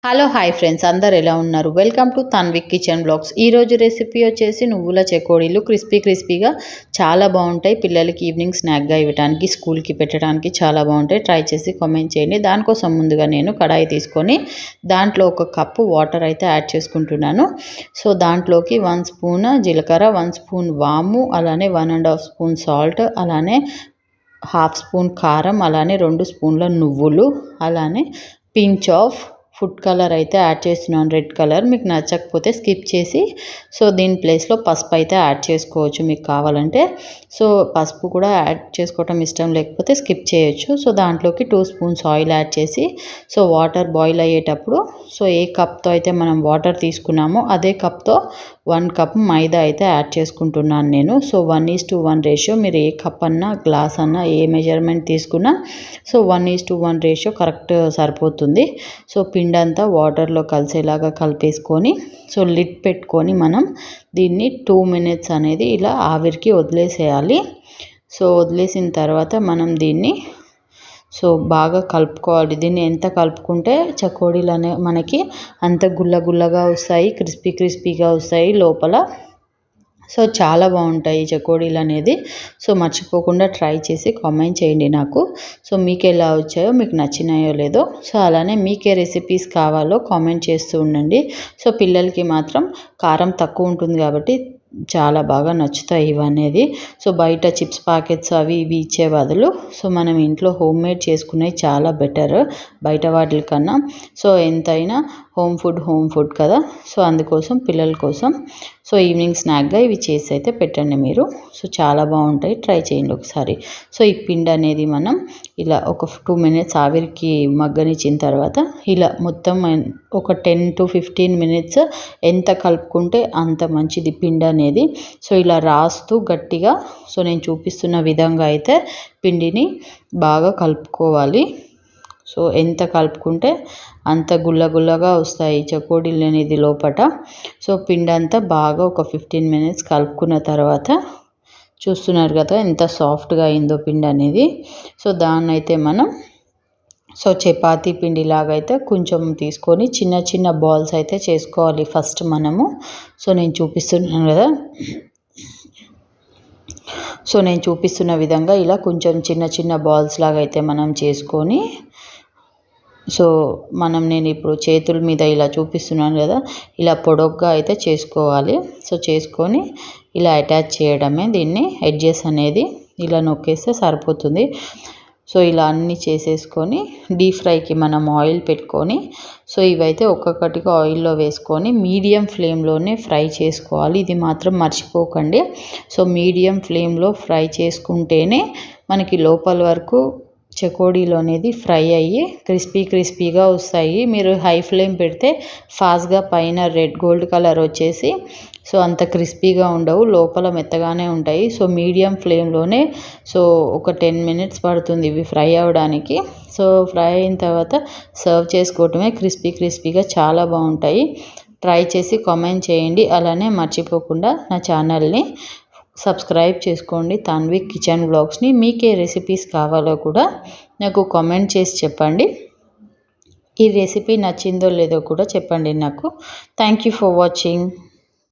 Hello hi friends, అందరు ఎలా ఉన్నారు? Welcome to Tanvik kitchen blogs. ఈరోజు రెసిపీ వచ్చేసి నువ్వుల చెకోడీలు. క్రిస్పీగా చాలా బాగుంటాయి. పిల్లలకి ఈవినింగ్ స్నాక్గా ఇవ్వడానికి, స్కూల్కి పెట్టడానికి చాలా బాగుంటాయి. ట్రై చేసి కామెంట్ చేయండి. దానికోసం ముందుగా నేను కడాయి తీసుకొని దాంట్లో 1 కప్పు వాటర్ అయితే యాడ్ చేసుకుంటున్నాను. సో దాంట్లోకి 1 స్పూన్ జీలకర్ర, 1 స్పూన్ వాము, అలానే 1.5 స్పూన్ సాల్ట్, అలానే 1/2 స్పూన్ కారం, అలానే 2 స్పూన్ల నువ్వులు, అలానే పించ్ ఆఫ్ ఫుడ్ కలర్ అయితే యాడ్ చేస్తున్నాను, రెడ్ కలర్. మీకు నచ్చకపోతే స్కిప్ చేసి సో దీని ప్లేస్లో పసుపు అయితే యాడ్ చేసుకోవచ్చు మీకు కావాలంటే. సో పసుపు కూడా యాడ్ చేసుకోవటం ఇష్టం లేకపోతే స్కిప్ చేయొచ్చు. సో దాంట్లోకి 2 స్పూన్స్ ఆయిల్ యాడ్ చేసి సో వాటర్ బాయిల్ అయ్యేటప్పుడు సో ఏ కప్తో అయితే మనం వాటర్ తీసుకున్నామో అదే కప్తో 1 కప్ మైదా అయితే యాడ్ చేసుకుంటున్నాను నేను. So 1:1 ratio. మీరు ఏ కప్ అన్నా గ్లాస్ అన్నా ఏ మెజర్మెంట్ తీసుకున్నా సో 1:1 రేషియో కరెక్ట్ సరిపోతుంది. సో పిండి అంతా వాటర్లో కలిసేలాగా కలిపేసుకొని సో లిడ్ పెట్టుకొని మనం దీన్ని 2 మినిట్స్ అనేది ఇలా ఆవిరికి వదిలేసేయాలి. సో వదిలేసిన తర్వాత మనం దీన్ని సో బాగా కలుపుకోవాలి. దీన్ని ఎంత కలుపుకుంటే చకోడీలు మనకి అంత గుల్లగా వస్తాయి, క్రిస్పీగా వస్తాయి లోపల. సో చాలా బాగుంటాయి చకోడీలు అనేది. సో మర్చిపోకుండా ట్రై చేసి కామెంట్ చేయండి నాకు. సో మీకు ఎలా వచ్చాయో, మీకు నచ్చినాయో లేదో. సో అలానే మీకే రెసిపీస్ కావాలో కామెంట్ చేస్తూ ఉండండి. సో పిల్లలకి మాత్రం కారం తక్కువ ఉంటుంది కాబట్టి చాలా బాగా నచ్చుతాయి ఇవనేది. సో బయట చిప్స్ ప్యాకెట్స్ అవి ఇవి ఇచ్చే బదులు సో మనం ఇంట్లో హోమ్మేడ్ చేసుకునేవి చాలా బెటర్ బయట వాటి కన్నా. సో ఎంతైనా హోమ్ ఫుడ్ కదా. సో అందుకోసం పిల్లల కోసం సో ఈవినింగ్ స్నాక్గా ఇవి చేసి అయితే పెట్టండి మీరు. సో చాలా బాగుంటాయి, ట్రై చేయండి ఒకసారి. సో ఈ పిండి అనేది మనం ఇలా ఒక 2 మినిట్స్ ఆవిరికి మగ్గనిచ్చిన తర్వాత ఇలా మొత్తం ఒక 10 to 15 మినిట్స్ ఎంత కలుపుకుంటే అంత మంచిది పిండి అనేది. సో ఇలా రాస్తూ గట్టిగా సో నేను చూపిస్తున్న విధంగా అయితే పిండిని బాగా కలుపుకోవాలి. సో ఎంత కలుపుకుంటే అంత గుల్లగా వస్తాయి చకోడీలు అనేది లోపట. సో పిండి అంతా బాగా ఒక 15 మినిట్స్ కలుపుకున్న తర్వాత చూస్తున్నారు కదా ఎంత సాఫ్ట్గా అయిందో పిండి అనేది. సో దాన్ని అయితే మనం సో చపాతీ పిండిలాగా అయితే కొంచెం తీసుకొని చిన్న బాల్స్ అయితే చేసుకోవాలి ఫస్ట్ మనము. సో నేను చూపిస్తున్నాను కదా. సో నేను చూపిస్తున్న విధంగా ఇలా కొంచెం చిన్న బాల్స్ లాగా అయితే మనం చేసుకొని సో నేను ఇప్పుడు చేతుల మీద ఇలా చూపిస్తున్నాను కదా, ఇలా పొడవుగా అయితే చేసుకోవాలి. సో చేసుకొని ఇలా అటాచ్ చేయడమే. దీన్ని ఎడ్జెస్ అనేది ఇలా నొక్కేస్తే సరిపోతుంది. సో ఇలా అన్నీ చేసేసుకొని డీప్ ఫ్రైకి మనం ఆయిల్ పెట్టుకొని సో ఇవైతే ఒక్కొక్కటిగా ఆయిల్లో వేసుకొని మీడియం ఫ్లేమ్లోనే ఫ్రై చేసుకోవాలి. ఇది మాత్రం మర్చిపోకండి. సో మీడియం ఫ్లేమ్లో ఫ్రై చేసుకుంటేనే మనకి లోపల వరకు చకోడీలు అనేది ఫ్రై అయ్యి క్రిస్పీగా వస్తాయి. మీరు హై ఫ్లేమ్ పెడితే ఫాస్ట్గా పైన గోల్డ్ కలర్ వచ్చేసి సో అంత క్రిస్పీగా ఉండవు, లోపల మెత్తగానే ఉంటాయి. సో మీడియం ఫ్లేమ్లోనే సో ఒక 10 మినిట్స్ పడుతుంది ఇవి ఫ్రై అవ్వడానికి. సో ఫ్రై అయిన తర్వాత సర్వ్ చేసుకోవటమే. క్రిస్పీగా చాలా బాగుంటాయి. ట్రై చేసి కామెంట్ చేయండి. అలానే మర్చిపోకుండా నా ఛానల్ని సబ్స్క్రైబ్ చేసుకోండి, తన్విక్ కిచెన్ బ్లాగ్స్ని. మీకే రెసిపీస్ కావాలో కూడా నాకు కామెంట్ చేసి చెప్పండి. ఈ రెసిపీ నచ్చిందో లేదో కూడా చెప్పండి నాకు. Thank you for watching.